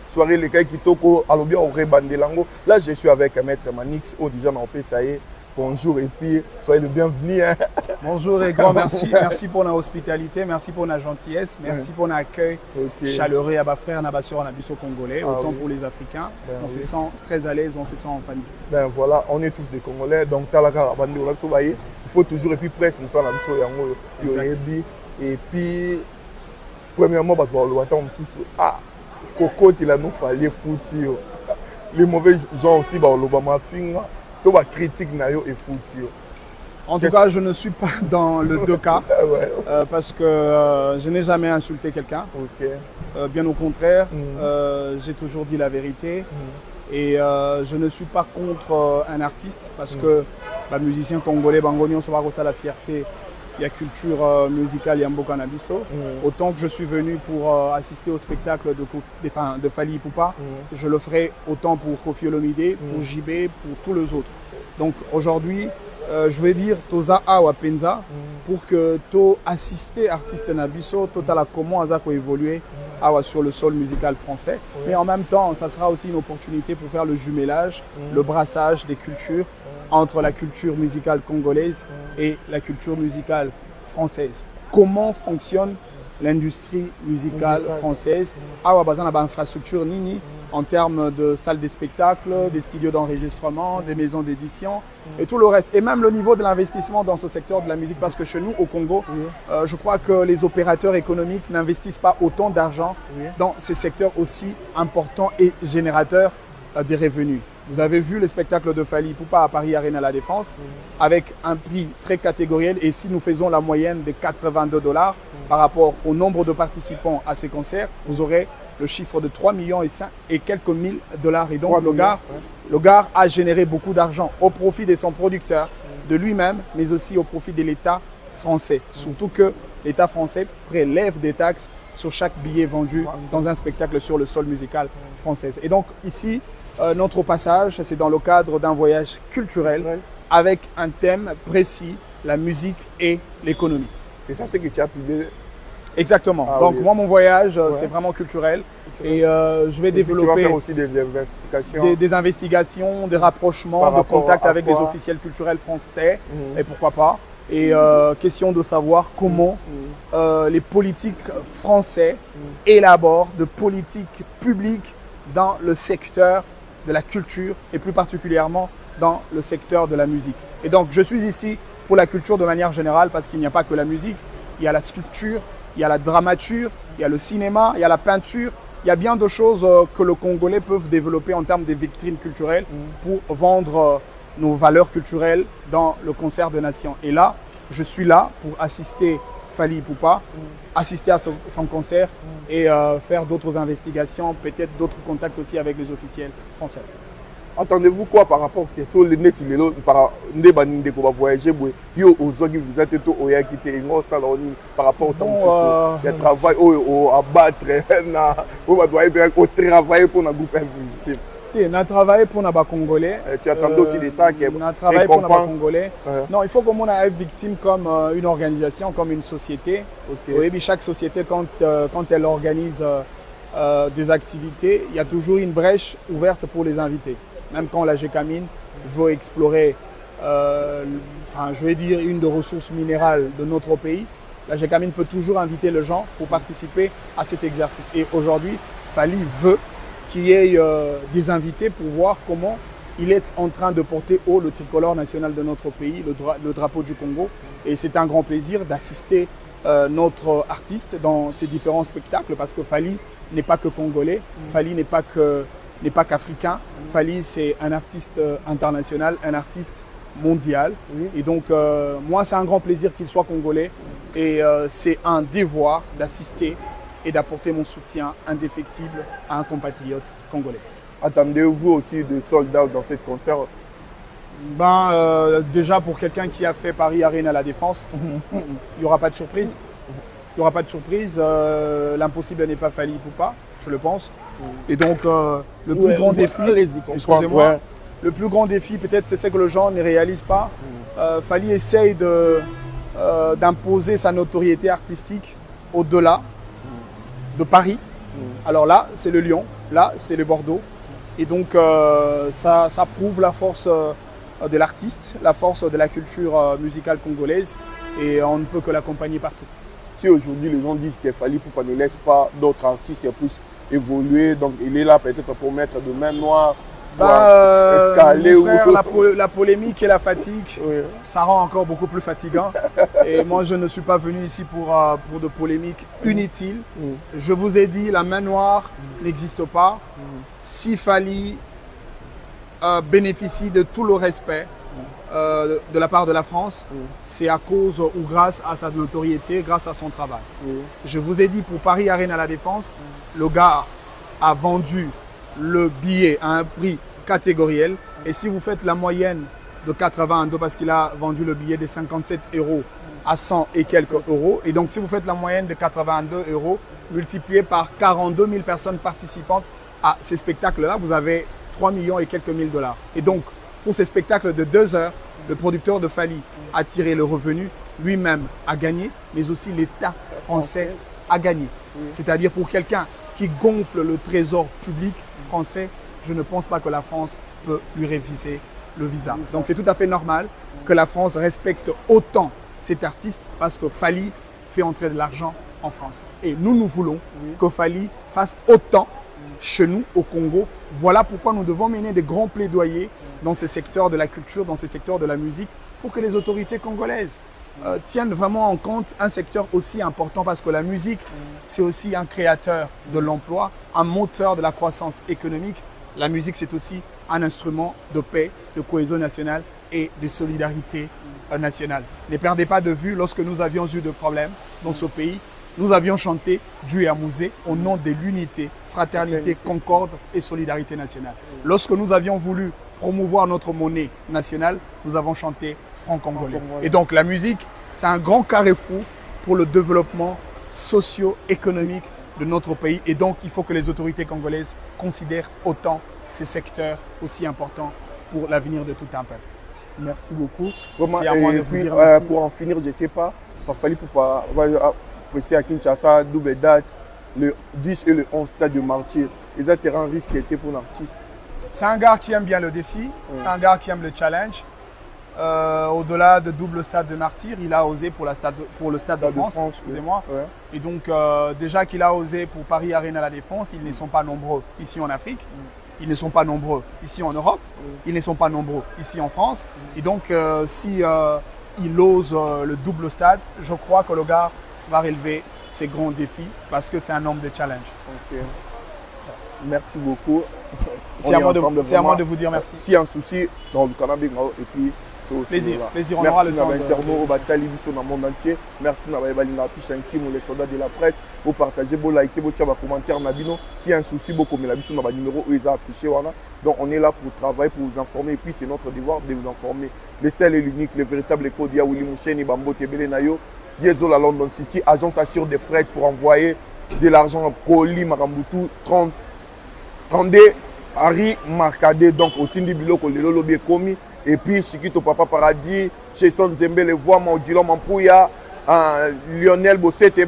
soirée les gars qui toko alobia au rebandelango. Là je suis avec Maître Manix au déjà en PSAE. Bonjour et puis soyez le bienvenu. Hein. Bonjour et grand merci. Merci pour la hospitalité, merci pour la gentillesse, merci pour l'accueil chaleureux à bas frères, à bas sœurs, à biso congolais, autant pour les Africains. On se sent très à l'aise, on se sent en famille. Ben voilà, on est tous des Congolais, donc il faut toujours et puis presque nous sommes et puis premièrement Coco il a nous fallu foutir les mauvais gens aussi l'Obama finga tout va critique nayo et foutir. En tout cas, je ne suis pas dans le deux cas parce que je n'ai jamais insulté quelqu'un. Bien au contraire, j'ai toujours dit la vérité et je ne suis pas contre un artiste parce que musicien congolais, Bangoni, on se voit ça la fierté. Il y a culture musicale, il y a Mboka Nabiso. Autant que je suis venu pour assister au spectacle de Fally Ipupa, je le ferai autant pour Koffi Olomide, pour JB, pour tous les autres. Donc aujourd'hui, je vais dire Toza Awa Penza pour que tu assistes artiste Nabiso, total comment Azako évoluer sur le sol musical français. Mais en même temps, ça sera aussi une opportunité pour faire le jumelage, le brassage des cultures entre la culture musicale congolaise et la culture musicale française. Comment fonctionne l'industrie musicale française? Infrastructure nini en termes de salles de spectacle, des studios d'enregistrement, des maisons d'édition et tout le reste. Et même le niveau de l'investissement dans ce secteur de la musique, parce que chez nous, au Congo, je crois que les opérateurs économiques n'investissent pas autant d'argent dans ces secteurs aussi importants et générateurs des revenus. Vous avez vu le spectacle de Fally Ipupa à Paris Arena La Défense avec un prix très catégoriel et si nous faisons la moyenne de 82 $ par rapport au nombre de participants à ces concerts, vous aurez le chiffre de 3 millions et quelques mille dollars. Et donc le gars a généré beaucoup d'argent au profit de son producteur, de lui-même, mais aussi au profit de l'État français. Surtout que l'État français prélève des taxes sur chaque billet vendu dans un spectacle sur le sol musical français. Et donc ici, notre passage, c'est dans le cadre d'un voyage culturel avec un thème précis, la musique et l'économie. C'est ça ce que tu as publié. Exactement. Donc moi, mon voyage, c'est vraiment culturel. Et je vais développer tu vas faire aussi des investigations, des rapprochements, des contacts avec des officiels culturels français, et pourquoi pas. Et question de savoir comment les politiques français élaborent de politiques publiques dans le secteur de la culture et plus particulièrement dans le secteur de la musique. Et donc je suis ici pour la culture de manière générale parce qu'il n'y a pas que la musique, il y a la sculpture, il y a la dramature, il y a le cinéma, il y a la peinture, il y a bien de choses que le Congolais peut développer en termes de vitrines culturelles pour vendre nos valeurs culturelles dans le concert de nations. Et là, je suis là pour assister Fally Ipupa, assister à son concert et faire d'autres investigations, peut-être d'autres contacts aussi avec les officiels français. Entendez-vous quoi par rapport à question les nets par voyager par rapport au temps il y a travail à battre au travail pour un groupe invisible. On a travaillé pour les Congolais. Tu attendais aussi de ça qui est on a travaillé pour les Congolais. Non, il faut que l'on ait victime comme une organisation, comme une société. Oui, chaque société, quand elle organise des activités, il y a toujours une brèche ouverte pour les invités. Même quand la GECAMINE veut explorer, je vais dire, une des ressources minérales de notre pays, la GECAMINE peut toujours inviter les gens pour participer à cet exercice. Et aujourd'hui, Fally veut qu'il y ait des invités pour voir comment il est en train de porter haut le tricolore national de notre pays, le drapeau du Congo. Et c'est un grand plaisir d'assister notre artiste dans ces différents spectacles parce que Fally n'est pas que congolais, Fally n'est pas qu'africain, Fally c'est un artiste international, un artiste mondial. Et donc moi c'est un grand plaisir qu'il soit congolais et c'est un devoir d'assister et d'apporter mon soutien indéfectible à un compatriote congolais. Attendez-vous aussi de soldats dans ce concert? Déjà pour quelqu'un qui a fait Paris Arena La Défense, il n'y aura pas de surprise. Il n'y aura pas de surprise. L'impossible n'est pas Fally Ipupa, je le pense. Et donc le plus grand défi, excusez-moi, le plus grand défi peut-être c'est ce que les gens ne réalisent pas. Fally essaye d'imposer sa notoriété artistique au-delà de Paris, Alors là, c'est le Lyon, là, c'est le Bordeaux. Et donc, ça prouve la force de l'artiste, la force de la culture musicale congolaise. Et on ne peut que l'accompagner partout. Si aujourd'hui les gens disent qu'il Fally Ipupa ne laisse pas d'autres artistes qui puissent évoluer, donc il est là peut-être pour mettre de main noire, caler mon frère, la polémique et la fatigue, ça rend encore beaucoup plus fatigant. Et moi, je ne suis pas venu ici pour de polémiques inutiles. Je vous ai dit, la main noire n'existe pas. Si Fally bénéficie de tout le respect de la part de la France, c'est à cause ou grâce à sa notoriété, grâce à son travail. Je vous ai dit, pour Paris Arena La Défense, le gars a vendu le billet à un prix catégoriel. Et si vous faites la moyenne de 82, parce qu'il a vendu le billet de 57 € à 100 et quelques euros, et donc si vous faites la moyenne de 82 € multiplié par 42 000 personnes participantes à ces spectacles-là, vous avez 3 millions et quelques mille dollars. Et donc, pour ces spectacles de 2 heures, le producteur de Fally a tiré le revenu, lui-même a gagné, mais aussi l'État français a gagné. C'est-à-dire pour quelqu'un qui gonfle le trésor public français, je ne pense pas que la France peut lui refuser le visa. Donc c'est tout à fait normal que la France respecte autant cet artiste parce que Fally fait entrer de l'argent en France. Et nous voulons que Fally fasse autant chez nous au Congo. Voilà pourquoi nous devons mener des grands plaidoyers dans ces secteurs de la culture, dans ces secteurs de la musique, pour que les autorités congolaises tiennent vraiment en compte un secteur aussi important, parce que la musique, c'est aussi un créateur de l'emploi, un moteur de la croissance économique. La musique, c'est aussi un instrument de paix, de cohésion nationale et de solidarité nationale. Ne perdez pas de vue, lorsque nous avions eu des problèmes dans ce pays, nous avions chanté Dieu à Mouzé au nom de l'unité, fraternité, concorde et solidarité nationale. Lorsque nous avions voulu promouvoir notre monnaie nationale, nous avons chanté franc congolais. Et donc la musique, c'est un grand carrefour pour le développement socio-économique de notre pays. Et donc il faut que les autorités congolaises considèrent autant ces secteurs aussi importants pour l'avenir de tout un peuple. Merci beaucoup. C'est à moi de vous dire merci. Pour en finir, je ne sais pas, Fally Ipupa va rester à Kinshasa, double date, le 10 et le 11 stade de Martyr. Les terrains risquent était pour l'artiste. C'est un gars qui aime bien le défi, c'est un gars qui aime le challenge. Au-delà de double stade de Martyr, il a osé pour le stade de France, excusez-moi. Et donc déjà qu'il a osé pour Paris Arena La Défense, ils ne sont pas nombreux ici en Afrique, ils ne sont pas nombreux ici en Europe, ils ne sont pas nombreux ici en France. Et donc si il ose le double stade, je crois que le gars va relever ces grands défis parce que c'est un homme de challenge. Merci beaucoup. C'est à moi de vous dire merci. S'il y a un souci dans le Canada, et puis plaisir, on aura le temps dans le monde entier. Merci à les soldats de la presse. Vous partagez, vous likez, vous tirez vos commentaires. S'il y a un souci, vous commentez le numéro où ils ont affiché. Donc on est là pour travailler, pour vous informer. Et puis c'est notre devoir de vous informer. Le seul et l'unique, le véritable code, Willy Moucheni, Bambo, Tebele Nayo, Diesel à London City, agence assure des frais pour envoyer de l'argent à Koli, Marambutu, 32 Harry Marcadé, donc au Tindi Biloko, le Lolobi Komi, et puis Chiquito Papa Paradis, chez Son Zembe, le Voix, Maudilom Mampouya, Lionel Bossete.